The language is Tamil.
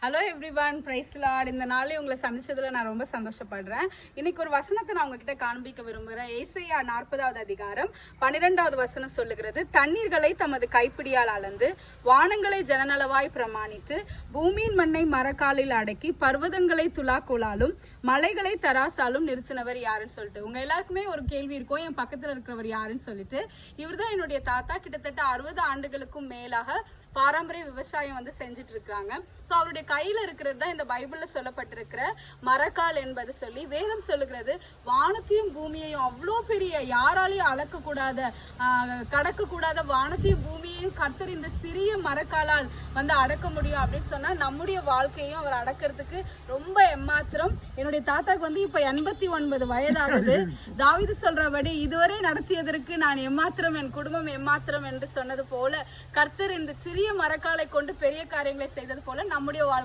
Hello everyone, price Lord. இந்த நாளே உங்களை சந்திச்சதுல நான் ரொம்ப சந்தோஷப்படுறேன். இன்னைக்கு ஒரு வசனத்தை நான் உங்ககிட்ட காண்பிக்க விரும்புகிறேன். ஏசாயா 40வது அதிகாரம் 12வது வசனம் சொல்லுகிறது, தண்ணீர்களை தமது கைப்பிடியால் அளந்து வானங்களை ஜனநலவாய் பிரமாணித்து பூமியின் மண்ணை மரக்காலில் அடக்கி பர்வதங்களை துலாக்கோலாலும் மலைகளை தராசாலும் நிறுத்தினவர் யாருன்னு சொல்லிட்டு உங்க எல்லாருக்குமே ஒரு கேள்வி இருக்கும், என் பக்கத்துல இருக்கிறவர் யாருன்னு சொல்லிட்டு. இவர்தான் என்னுடைய தாத்தா. கிட்டத்தட்ட 60 ஆண்டுகளுக்கும் மேலாக பாரம்பரிய விவசாயம் செஞ்சுட்டு இருக்காங்க. ஸோ அவருடைய கையில இருக்கிறது தான் இந்த பைபிள்ல சொல்லப்பட்டிருக்கிற மரக்கால் என்பது சொல்லி வேதம் சொல்லுகிறது. வானத்தையும் பூமியையும் அவ்வளோ பெரிய யாராலையும் அளக்கக்கூடாத கடக்கக்கூடாத வானத்தையும் பூமியையும் கர்த்தர் இந்த சிறிய மரக்காலால் அடக்க முடியும் அப்படின்னு சொன்னா நம்முடைய வாழ்க்கையும் அவர் அடக்கிறதுக்கு ரொம்ப எம்மாத்திரம். என்னுடைய தாத்தாக்கு இப்ப 89 வயதாகுது. தாவீது சொல்றபடி இதுவரை நடத்தியதற்கு நான் எம்மாத்திரம், என் குடும்பம் எம்மாத்திரம் என்று சொன்னது போல கர்த்தர் இந்த சிறிய மரக்காலை கொண்டு பெரிய காரியங்களை செய்தது போல நம்முடைய வாழ்க்கை